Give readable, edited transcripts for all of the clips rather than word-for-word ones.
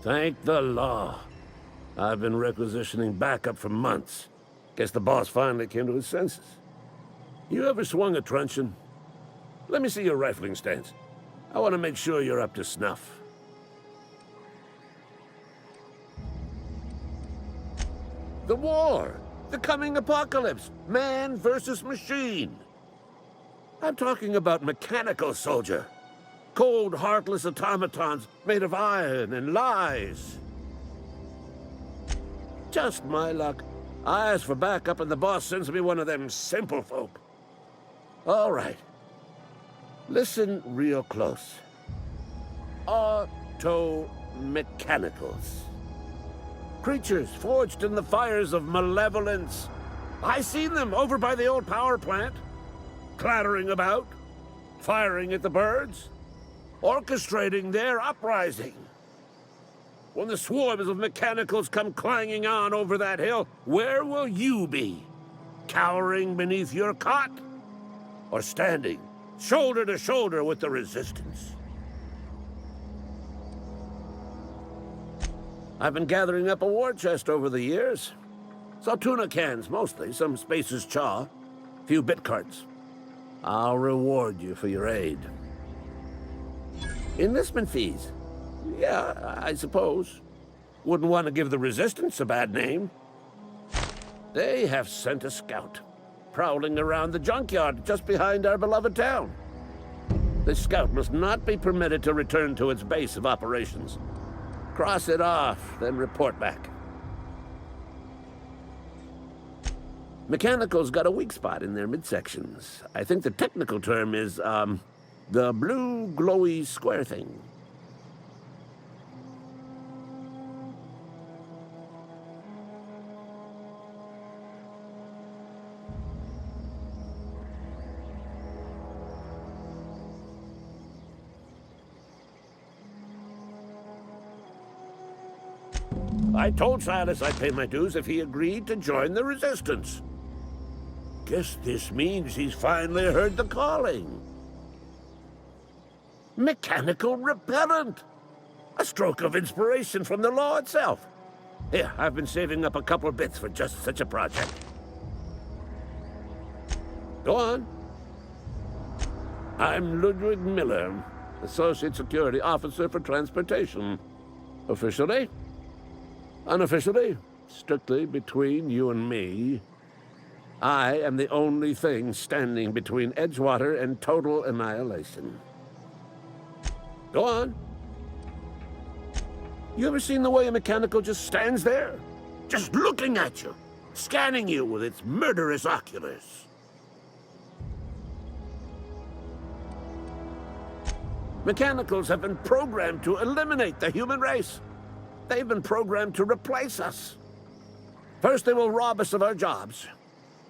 Thank the law. I've been requisitioning backup for months. Guess the boss finally came to his senses. You ever swung a truncheon? Let me see your rifling stance. I want to make sure you're up to snuff. The war! The coming apocalypse! Man versus machine! I'm talking about mechanical soldier. Cold, heartless automatons made of iron and lies. Just my luck. I ask for backup and the boss sends me one of them simple folk. All right. Listen real close. Auto-mechanicals. Creatures forged in the fires of malevolence. I seen them over by the old power plant. Clattering about, firing at the birds, orchestrating their uprising. When the swarms of mechanicals come clanging on over that hill, where will you be? Cowering beneath your cot? Or standing, shoulder to shoulder with the resistance? I've been gathering up a war chest over the years. Saw tuna cans, mostly, some Spacer's chaw, a few bit carts. I'll reward you for your aid. Enlistment fees? Yeah, I suppose. Wouldn't want to give the Resistance a bad name. They have sent a scout, prowling around the junkyard just behind our beloved town. This scout must not be permitted to return to its base of operations. Cross it off, then report back. Mechanicals got a weak spot in their midsections. I think the technical term is, the blue glowy square thing. I told Silas I'd pay my dues if he agreed to join the Resistance. Guess this means he's finally heard the calling. Mechanical repellent! A stroke of inspiration from the law itself. Here, I've been saving up a couple of bits for just such a project. Go on. I'm Ludwig Miller, Associate Security Officer for Transportation. Officially? Unofficially? Strictly between you and me. I am the only thing standing between Edgewater and total annihilation. Go on. You ever seen the way a mechanical just stands there? Just looking at you, scanning you with its murderous oculars. Mechanicals have been programmed to eliminate the human race. They've been programmed to replace us. First, they will rob us of our jobs.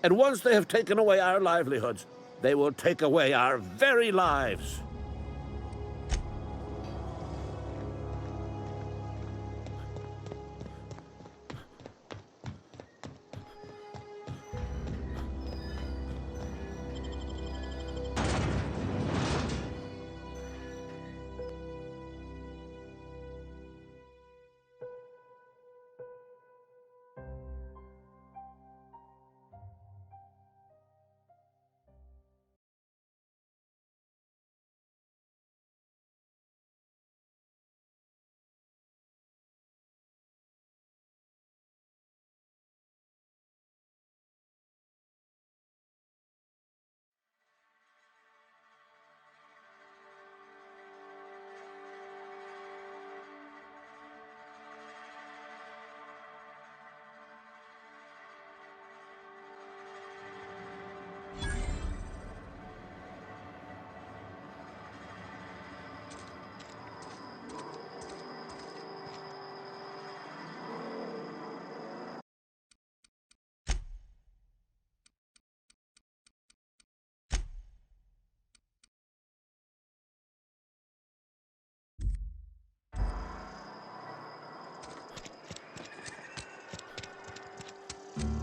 And once they have taken away our livelihoods, they will take away our very lives.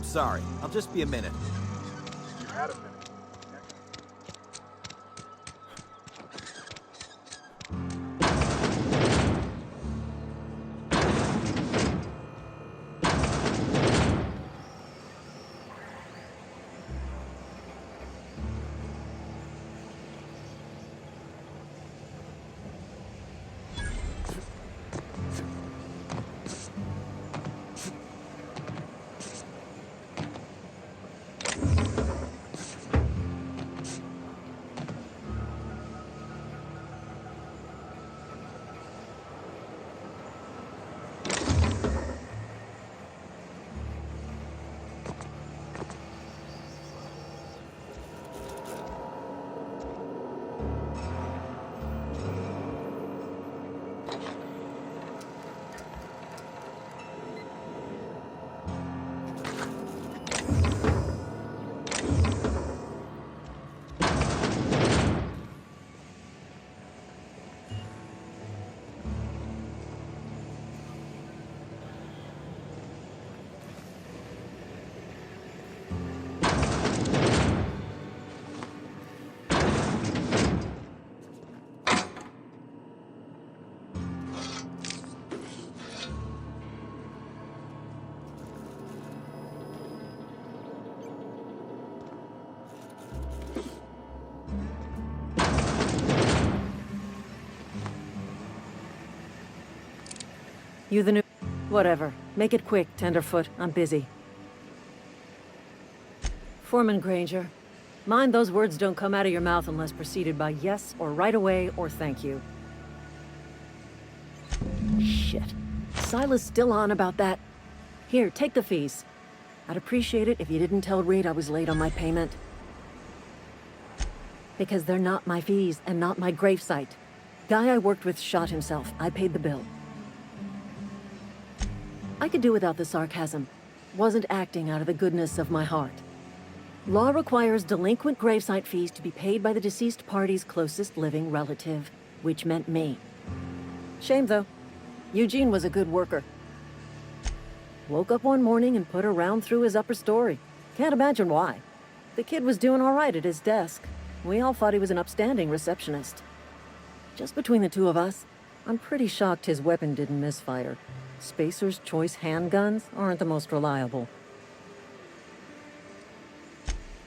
Sorry, I'll just be a minute. You had a minute. You the new... Whatever. Make it quick, Tenderfoot. I'm busy. Foreman Granger, mind those words don't come out of your mouth unless preceded by yes, or right away, or thank you. Shit. Silas still on about that? Here, take the fees. I'd appreciate it if you didn't tell Reed I was late on my payment. Because they're not my fees, and not my gravesite. Guy I worked with shot himself. I paid the bill. I could do without the sarcasm. Wasn't acting out of the goodness of my heart. Law requires delinquent gravesite fees to be paid by the deceased party's closest living relative, which meant me. Shame, though. Eugene was a good worker. Woke up one morning and put a round through his upper story. Can't imagine why. The kid was doing all right at his desk. We all thought he was an upstanding receptionist. Just between the two of us, I'm pretty shocked his weapon didn't misfire. Spacer's Choice handguns aren't the most reliable.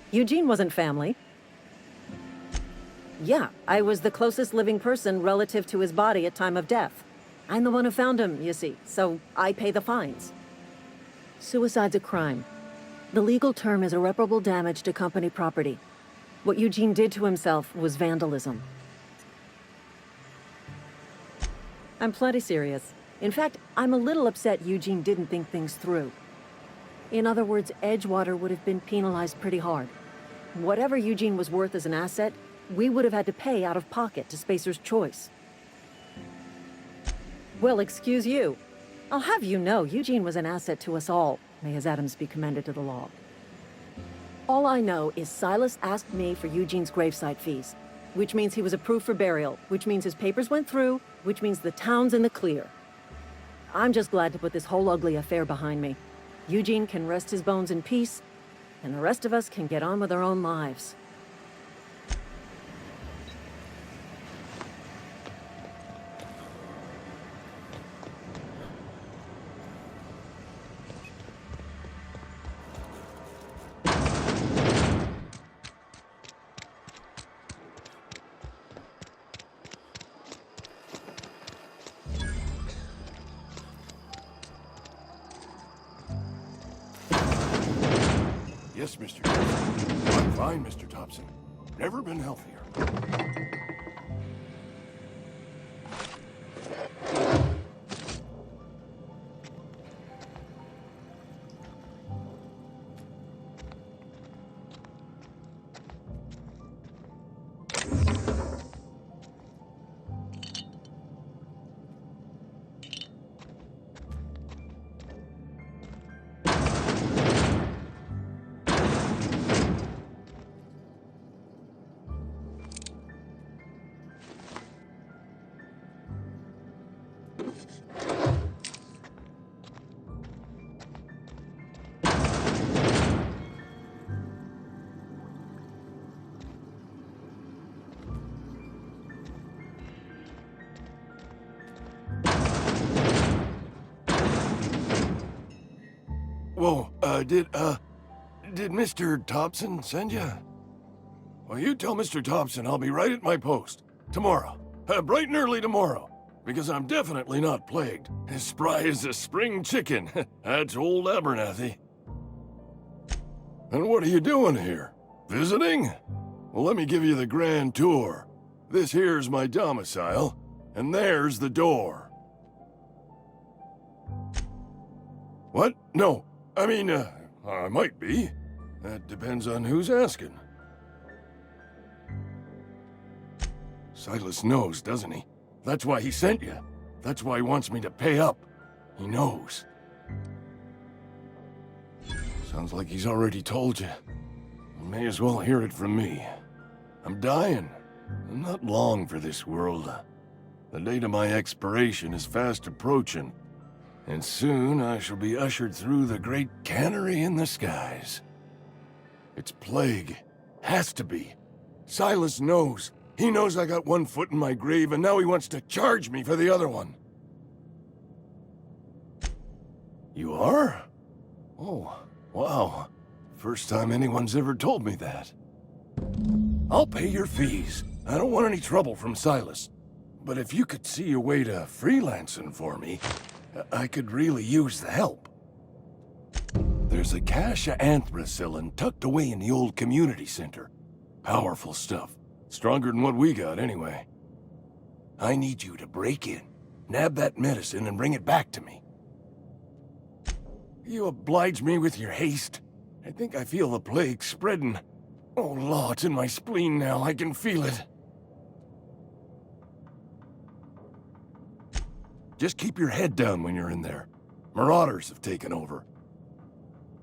Eugene wasn't family. Yeah, I was the closest living person relative to his body at time of death. I'm the one who found him, you see, so I pay the fines. Suicide's a crime. The legal term is irreparable damage to company property. What Eugene did to himself was vandalism. I'm plenty serious. In fact, I'm a little upset Eugene didn't think things through. In other words, Edgewater would have been penalized pretty hard. Whatever Eugene was worth as an asset, we would have had to pay out of pocket to Spacer's Choice. Well, excuse you. I'll have you know, Eugene was an asset to us all. May his atoms be commended to the law. All I know is Silas asked me for Eugene's gravesite fees, which means he was approved for burial, which means his papers went through, which means the town's in the clear. I'm just glad to put this whole ugly affair behind me. Eugene can rest his bones in peace, and the rest of us can get on with our own lives. Yes, Mr. Thompson. I'm fine, Mr. Thompson. Never been healthier. Whoa, did Mr. Thompson send you? Well, you tell Mr. Thompson I'll be right at my post. Tomorrow. Bright and early tomorrow. Because I'm definitely not plagued. As spry as a spring chicken. That's old Abernathy. And what are you doing here? Visiting? Well, let me give you the grand tour. This here's my domicile, and there's the door. What? No. I mean, I might be. That depends on who's asking. Silas knows, doesn't he? That's why he sent you. That's why he wants me to pay up. He knows. Sounds like he's already told you. You may as well hear it from me. I'm dying. I'm not long for this world. The date of my expiration is fast approaching. And soon I shall be ushered through the great cannery in the skies. It's plague. Has to be. Silas knows. He knows I got one foot in my grave, and now he wants to charge me for the other one. You are? Oh, wow. First time anyone's ever told me that. I'll pay your fees. I don't want any trouble from Silas. But if you could see a way to freelancing for me, I could really use the help. There's a cache of anthracillin tucked away in the old community center. Powerful stuff. Stronger than what we got, anyway. I need you to break in, nab that medicine, and bring it back to me. You oblige me with your haste. I think I feel the plague spreading. Oh, Law, it's in my spleen now. I can feel it. Just keep your head down when you're in there. Marauders have taken over.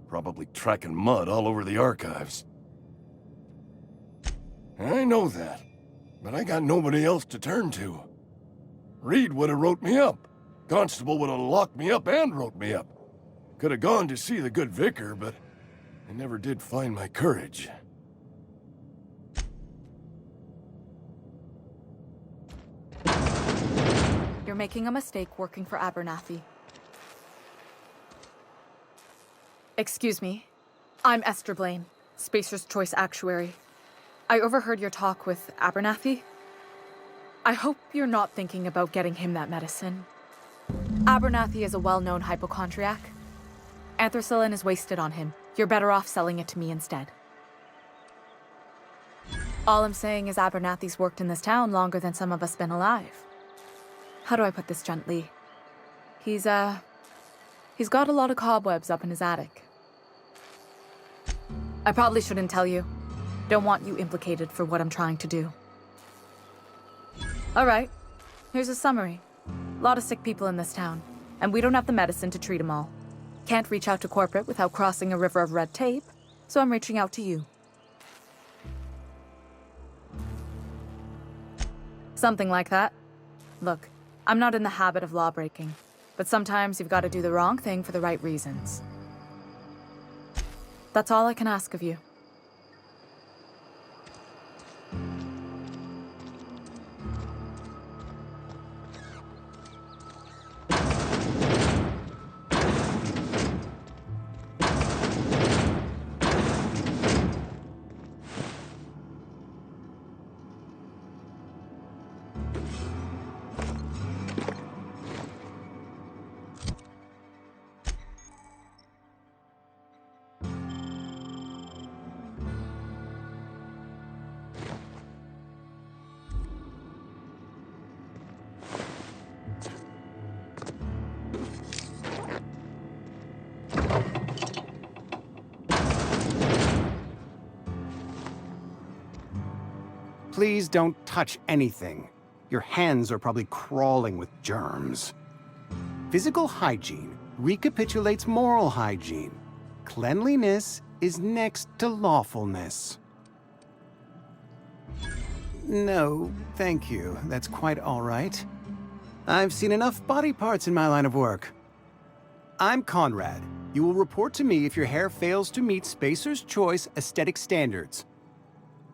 Probably tracking mud all over the archives. I know that, but I got nobody else to turn to. Reed would have wrote me up. Constable would have locked me up and wrote me up. Could have gone to see the good vicar, but I never did find my courage. You're making a mistake working for Abernathy. Excuse me. I'm Esther Blaine, Spacer's Choice Actuary. I overheard your talk with Abernathy. I hope you're not thinking about getting him that medicine. Abernathy is a well-known hypochondriac. Anthracillin is wasted on him. You're better off selling it to me instead. All I'm saying is Abernathy's worked in this town longer than some of us been alive. How do I put this gently? He's got a lot of cobwebs up in his attic. I probably shouldn't tell you. Don't want you implicated for what I'm trying to do. All right, here's a summary. A lot of sick people in this town, and we don't have the medicine to treat them all. Can't reach out to corporate without crossing a river of red tape, so I'm reaching out to you. Something like that. Look, I'm not in the habit of law breaking, but sometimes you've got to do the wrong thing for the right reasons. That's all I can ask of you. Please don't touch anything. Your hands are probably crawling with germs. Physical hygiene recapitulates moral hygiene. Cleanliness is next to lawfulness. No, thank you. That's quite all right. I've seen enough body parts in my line of work. I'm Conrad. You will report to me if your hair fails to meet Spacer's Choice aesthetic standards.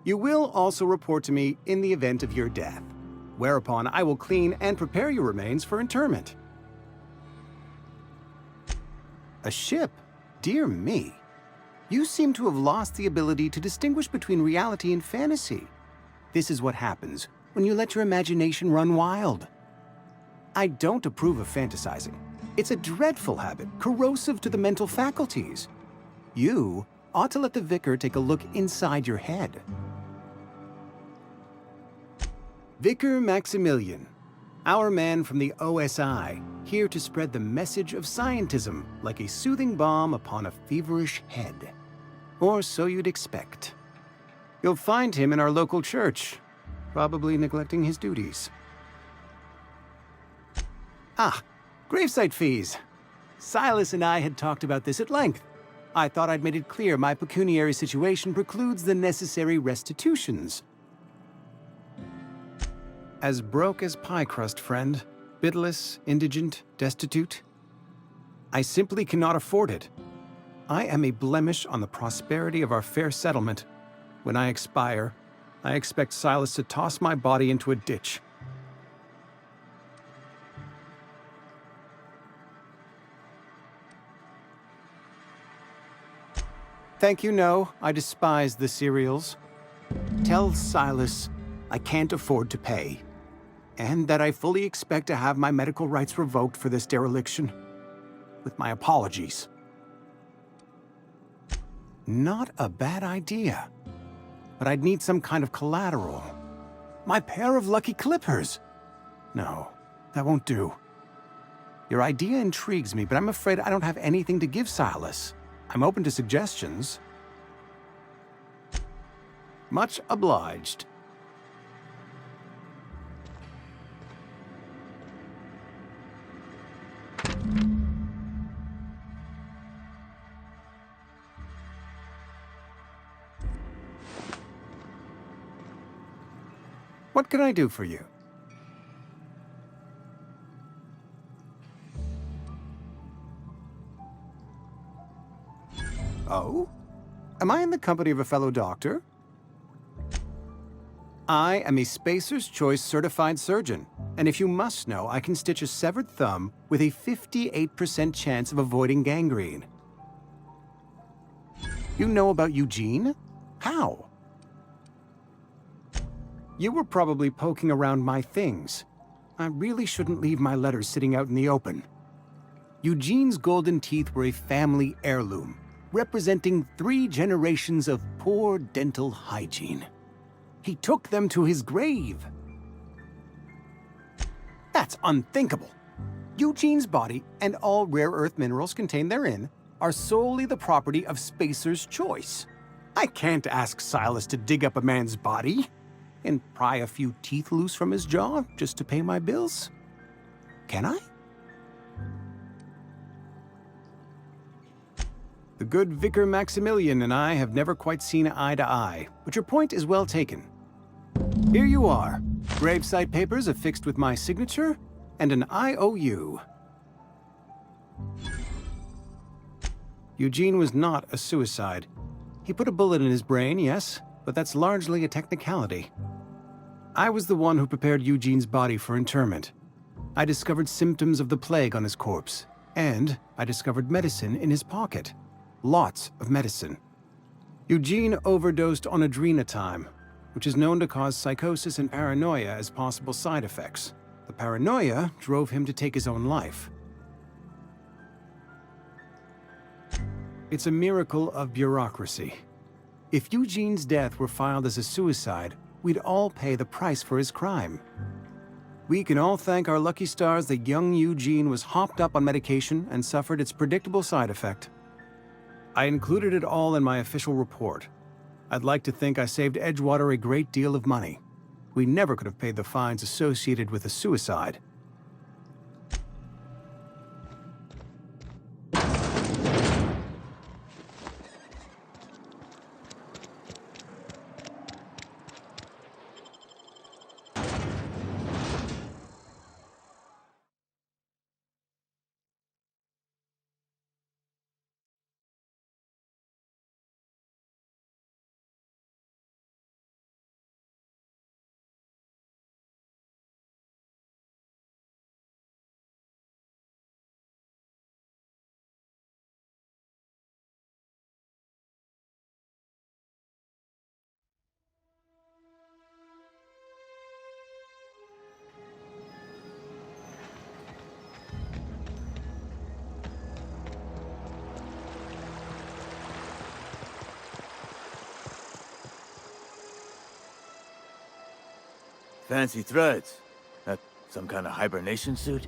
You will also report to me in the event of your death, whereupon I will clean and prepare your remains for interment. A ship? Dear me. You seem to have lost the ability to distinguish between reality and fantasy. This is what happens when you let your imagination run wild. I don't approve of fantasizing. It's a dreadful habit, corrosive to the mental faculties. You ought to let the vicar take a look inside your head. Vicar Maximilian, our man from the OSI, here to spread the message of scientism like a soothing balm upon a feverish head. Or so you'd expect. You'll find him in our local church, probably neglecting his duties. Ah, gravesite fees. Silas and I had talked about this at length. I thought I'd made it clear my pecuniary situation precludes the necessary restitutions. As broke as pie crust, friend. Bidless, indigent, destitute. I simply cannot afford it. I am a blemish on the prosperity of our fair settlement. When I expire, I expect Silas to toss my body into a ditch. Thank you, no. I despise the cereals. Tell Silas I can't afford to pay. and that I fully expect to have my medical rights revoked for this dereliction. With my apologies. Not a bad idea. But I'd need some kind of collateral. My pair of lucky clippers! No, that won't do. Your idea intrigues me, but I'm afraid I don't have anything to give Silas. I'm open to suggestions. Much obliged. What can I do for you? Oh? Am I in the company of a fellow doctor? I am a Spacer's Choice certified surgeon, and if you must know, I can stitch a severed thumb with a 58% chance of avoiding gangrene. You know about Eugene? How? You were probably poking around my things. I really shouldn't leave my letters sitting out in the open. Eugene's golden teeth were a family heirloom, representing 3 generations of poor dental hygiene. He took them to his grave. That's unthinkable. Eugene's body and all rare earth minerals contained therein are solely the property of Spacer's Choice. I can't ask Silas to dig up a man's body and pry a few teeth loose from his jaw just to pay my bills. Can I? The good Vicar Maximilian and I have never quite seen eye to eye, but your point is well taken. Here you are. Gravesite papers affixed with my signature and an IOU. Eugene was not a suicide. He put a bullet in his brain, yes, but that's largely a technicality. I was the one who prepared Eugene's body for interment. I discovered symptoms of the plague on his corpse, and I discovered medicine in his pocket. Lots of medicine. Eugene overdosed on adrenatime, which is known to cause psychosis and paranoia as possible side effects. The paranoia drove him to take his own life. It's a miracle of bureaucracy. If Eugene's death were filed as a suicide, we'd all pay the price for his crime. We can all thank our lucky stars that young Eugene was hopped up on medication and suffered its predictable side effect. I included it all in my official report. I'd like to think I saved Edgewater a great deal of money. We never could have paid the fines associated with a suicide. Fancy threads. That some kind of hibernation suit?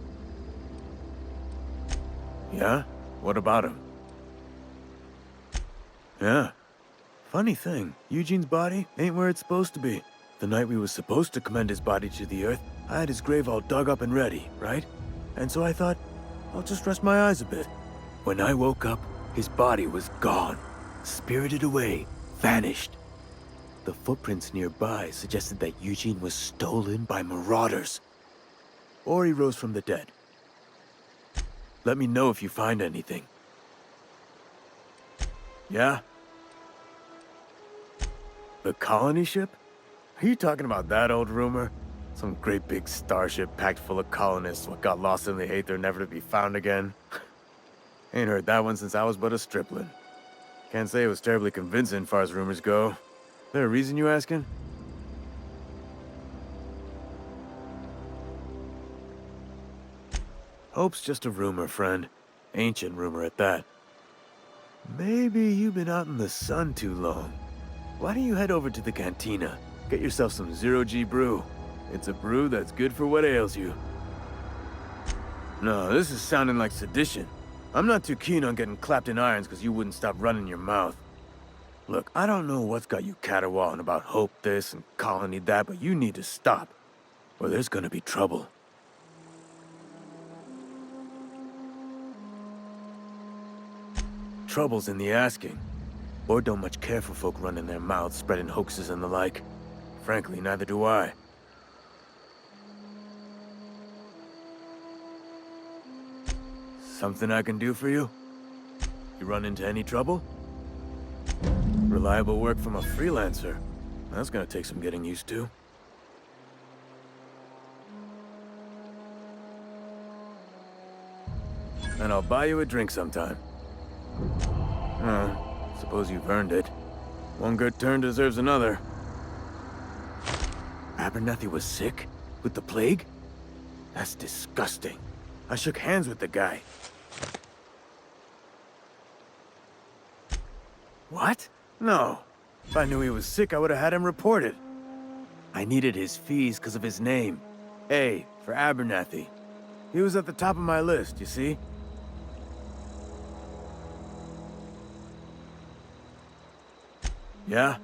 Yeah? What about him? Yeah. Funny thing, Eugene's body ain't where it's supposed to be. The night we was supposed to commend his body to the earth, I had his grave all dug up and ready, right? And so I thought, I'll just rest my eyes a bit. When I woke up, his body was gone. Spirited away. Vanished. The footprints nearby suggested that Eugene was stolen by marauders. Or he rose from the dead. Let me know if you find anything. Yeah? The colony ship? Are you talking about that old rumor? Some great big starship packed full of colonists what got lost in the aether never to be found again? Ain't heard that one since I was but a stripling. Can't say it was terribly convincing far as rumors go. There a reason you asking? Hope's just a rumor, friend. Ancient rumor at that. Maybe you've been out in the sun too long. Why don't you head over to the cantina? Get yourself some zero-G brew. It's a brew that's good for what ails you. No, this is sounding like sedition. I'm not too keen on getting clapped in irons because you wouldn't stop running your mouth. Look, I don't know what's got you caterwauling about Hope this and Colony that, but you need to stop, or there's gonna be trouble. Trouble's in the asking. Or don't much care for folk running their mouths, spreading hoaxes and the like. Frankly, neither do I. Something I can do for you? You run into any trouble? Reliable work from a freelancer. That's gonna take some getting used to. And I'll buy you a drink sometime. Suppose you've earned it. One good turn deserves another. Abernathy was sick? With the plague? That's disgusting. I shook hands with the guy. What? No. If I knew he was sick, I would have had him reported. I needed his fees because of his name. A, for Abernathy. He was at the top of my list, you see? Yeah?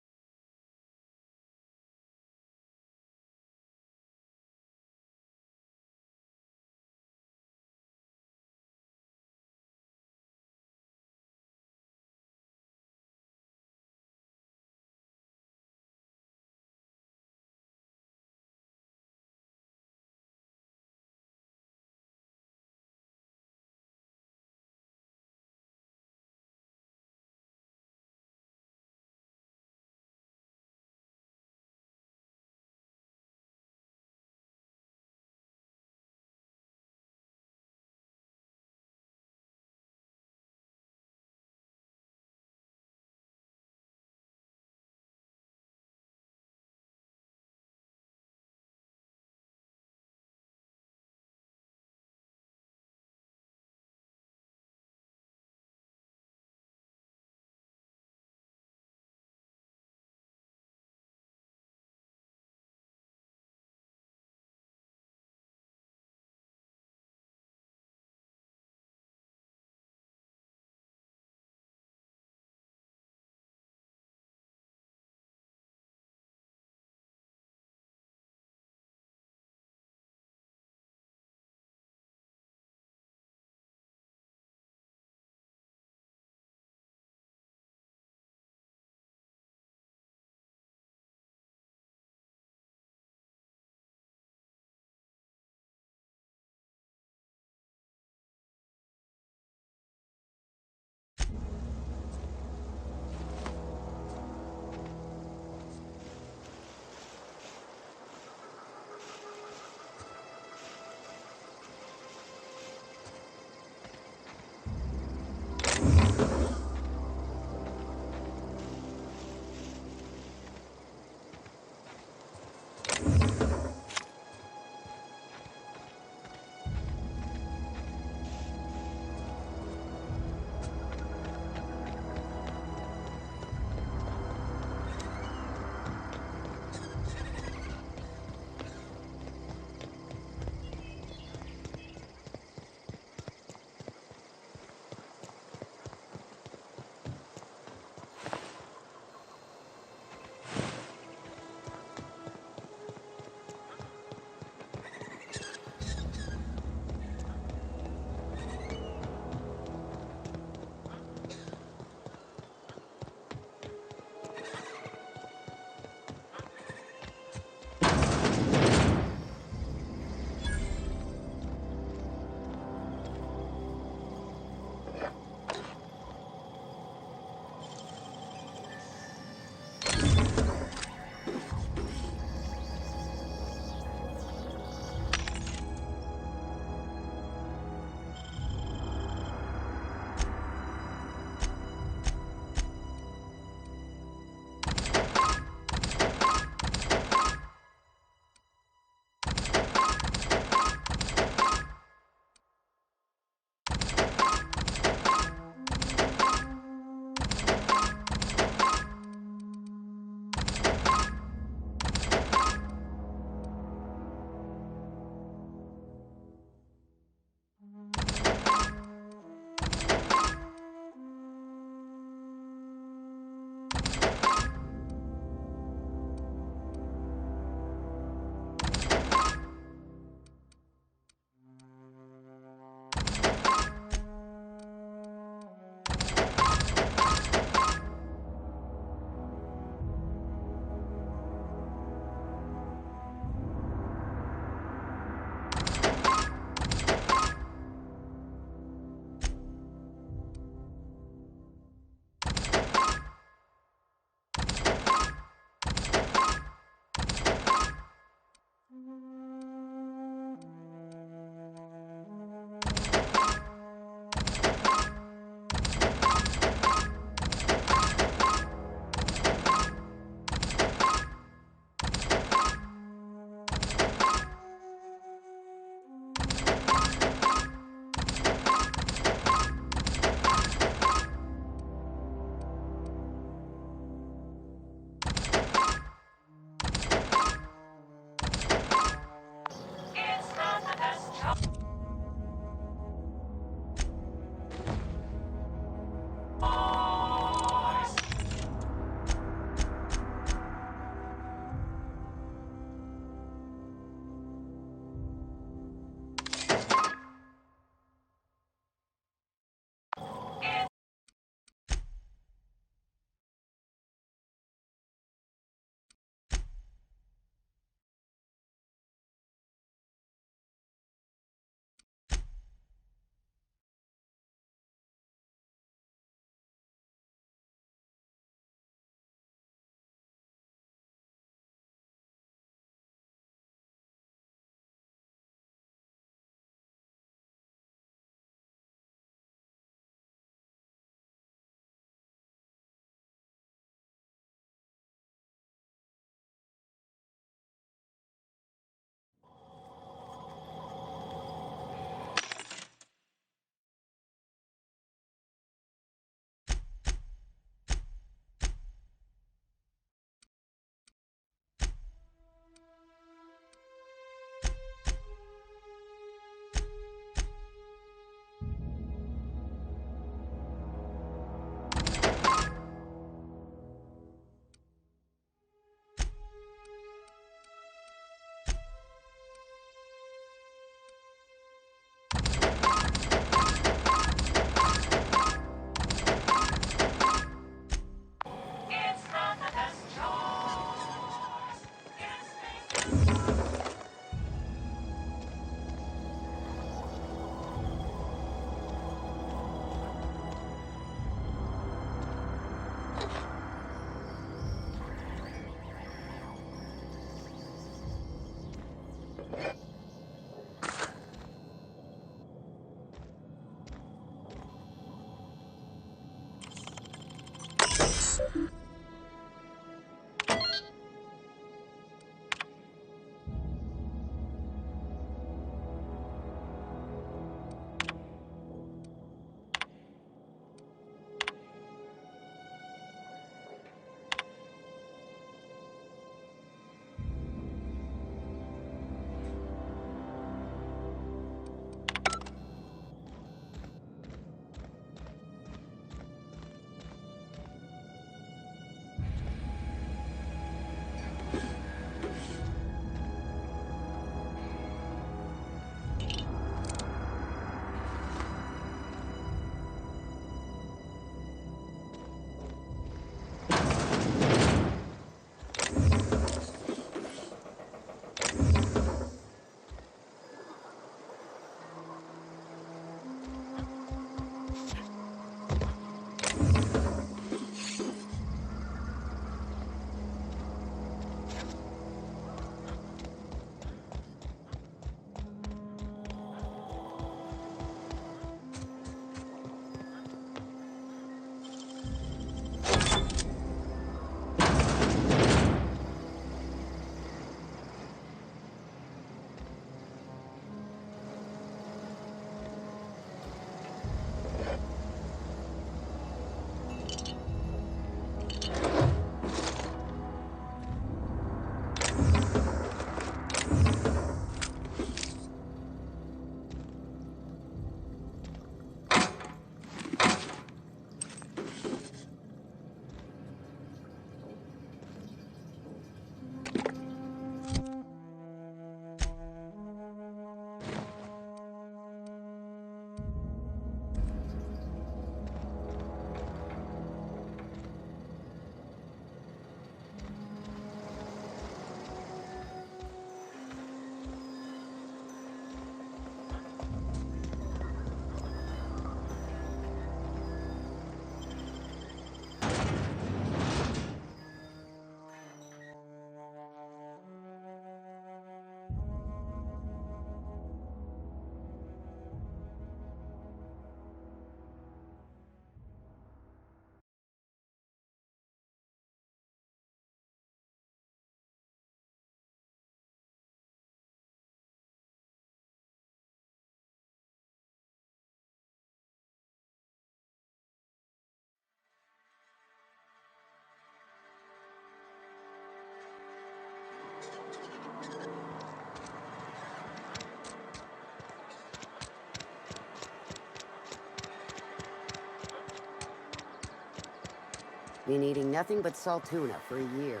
Been eating nothing but salt tuna for a year.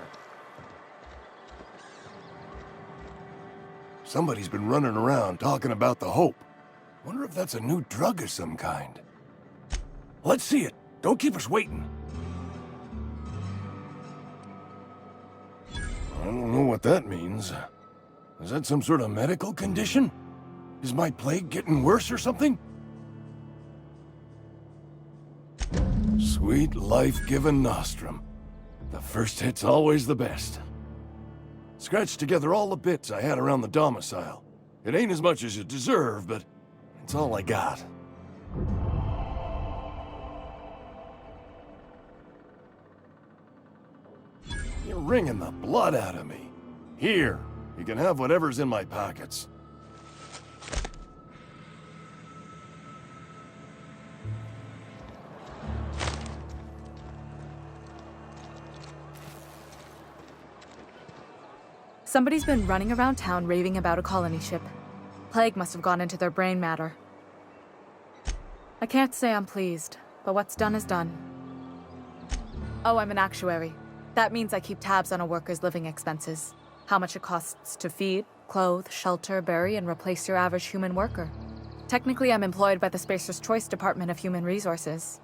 Somebody's been running around talking about the Hope. Wonder if that's a new drug of some kind. Let's see it. Don't keep us waiting. I don't know what that means. Is that some sort of medical condition? Is my plague getting worse or something? Sweet life-giving nostrum. The first hit's always the best. Scratched together all the bits I had around the domicile. It ain't as much as you deserve, but it's all I got. You're wringing the blood out of me. Here, you can have whatever's in my pockets. Somebody's been running around town raving about a colony ship. Plague must have gone into their brain matter. I can't say I'm pleased, but what's done is done. Oh, I'm an actuary. That means I keep tabs on a worker's living expenses. How much it costs to feed, clothe, shelter, bury, and replace your average human worker. Technically, I'm employed by the Spacer's Choice Department of Human Resources.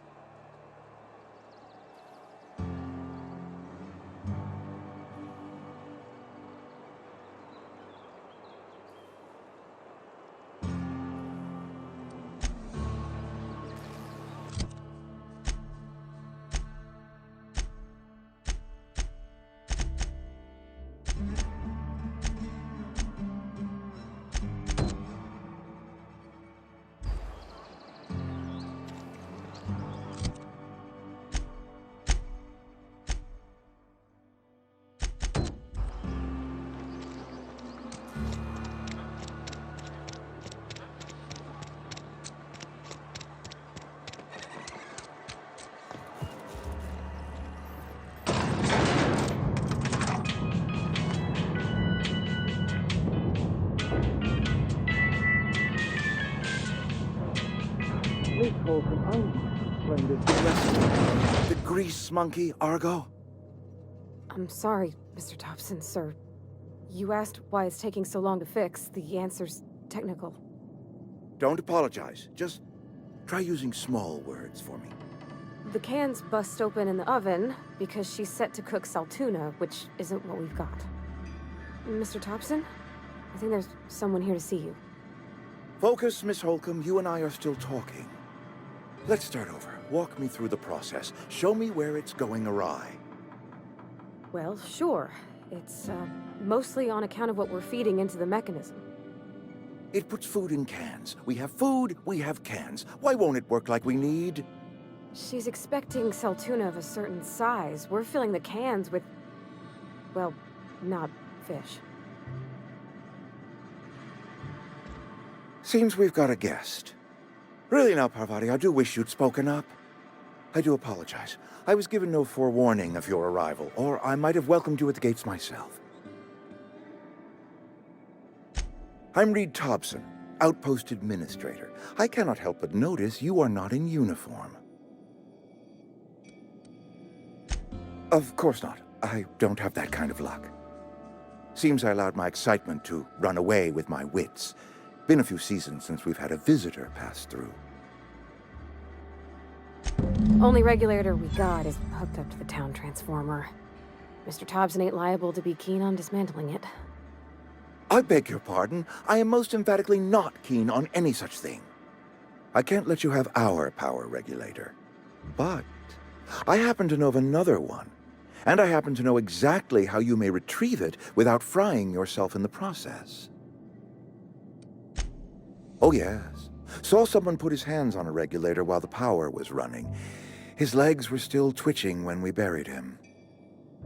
Holcomb, I'll explain this to the rest of you. The grease monkey, Argo? I'm sorry, Mr. Thompson, sir. You asked why it's taking so long to fix. The answer's technical. Don't apologize. Just try using small words for me. The cans bust open in the oven because she's set to cook saltuna, which isn't what we've got. Mr. Thompson? I think there's someone here to see you. Focus, Miss Holcomb. You and I are still talking. Let's start over. Walk me through the process. Show me where it's going awry. Well, sure. It's, mostly on account of what we're feeding into the mechanism. It puts food in cans. We have food, we have cans. Why won't it work like we need? She's expecting saltuna of a certain size. We're filling the cans with, well, not fish. Seems we've got a guest. Really now, Parvati, I do wish you'd spoken up. I do apologize. I was given no forewarning of your arrival, or I might have welcomed you at the gates myself. I'm Reed Thompson, Outpost Administrator. I cannot help but notice you are not in uniform. Of course not. I don't have that kind of luck. Seems I allowed my excitement to run away with my wits. Been a few seasons since we've had a visitor pass through. Only regulator we got is hooked up to the town transformer. Mr. Thompson ain't liable to be keen on dismantling it. I beg your pardon. I am most emphatically not keen on any such thing. I can't let you have our power regulator. But I happen to know of another one. And I happen to know exactly how you may retrieve it without frying yourself in the process. Oh yes. Saw someone put his hands on a regulator while the power was running. His legs were still twitching when we buried him.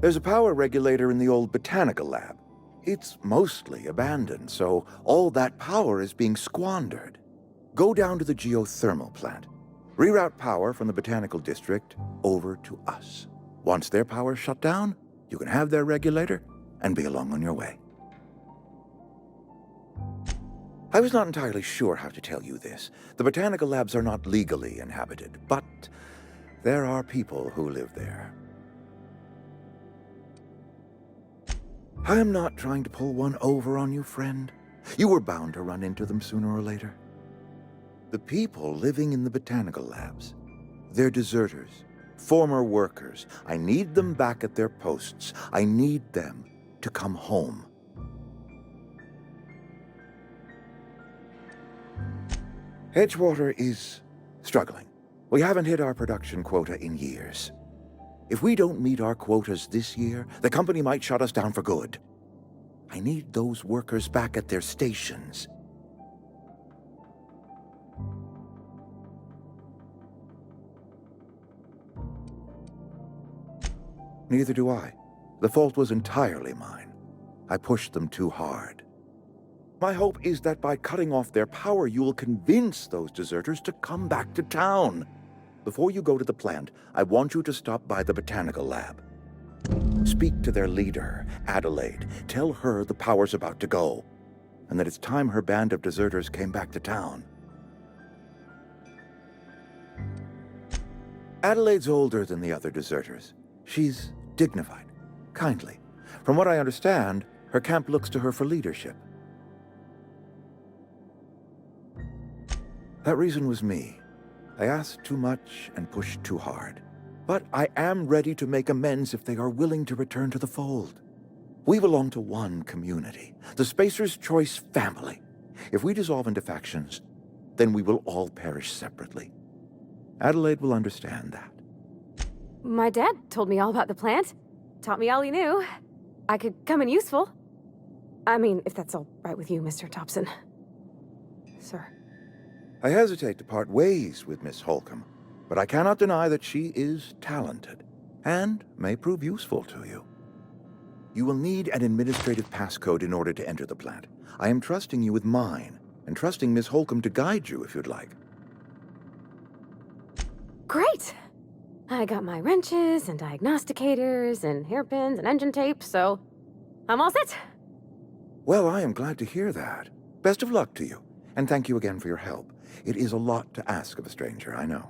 There's a power regulator in the old botanical lab. It's mostly abandoned, so all that power is being squandered. Go down to the geothermal plant. Reroute power from the botanical district over to us. Once their power's shut down, you can have their regulator and be along on your way. I was not entirely sure how to tell you this. The botanical labs are not legally inhabited, but there are people who live there. I am not trying to pull one over on you, friend. You were bound to run into them sooner or later. The people living in the botanical labs, they're deserters, former workers. I need them back at their posts. I need them to come home. Edgewater is struggling. We haven't hit our production quota in years. If we don't meet our quotas this year, the company might shut us down for good. I need those workers back at their stations. Neither do I. The fault was entirely mine. I pushed them too hard. My hope is that by cutting off their power, you will convince those deserters to come back to town. Before you go to the plant, I want you to stop by the botanical lab. Speak to their leader, Adelaide. Tell her the power's about to go, and that it's time her band of deserters came back to town. Adelaide's older than the other deserters. She's dignified, kindly. From what I understand, her camp looks to her for leadership. That reason was me. I asked too much and pushed too hard. But I am ready to make amends if they are willing to return to the fold. We belong to one community, the Spacer's Choice family. If we dissolve into factions, then we will all perish separately. Adelaide will understand that. My dad told me all about the plant. Taught me all he knew. I could come in useful. I mean, if that's all right with you, Mr. Thompson. Sir. I hesitate to part ways with Miss Holcomb, but I cannot deny that she is talented and may prove useful to you. You will need an administrative passcode in order to enter the plant. I am trusting you with mine, and trusting Miss Holcomb to guide you if you'd like. Great! I got my wrenches and diagnosticators and hairpins and engine tape, so I'm all set. Well, I am glad to hear that. Best of luck to you, and thank you again for your help. It is a lot to ask of a stranger, I know.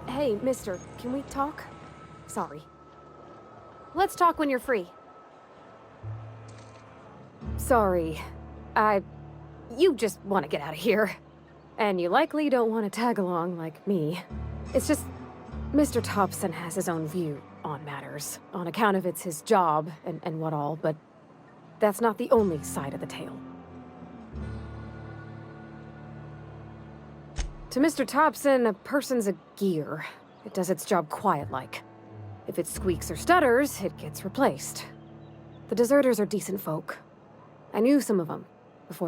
Hey, mister, can we talk? Sorry. Let's talk when you're free. Sorry. You just want to get out of here. And you likely don't want to tag along like me. It's just, Mr. Thompson has his own view on matters, on account of it's his job and what all, but that's not the only side of the tale. To Mr. Thompson, a person's a gear. It does its job quiet-like. If it squeaks or stutters, it gets replaced. The deserters are decent folk. I knew some of them before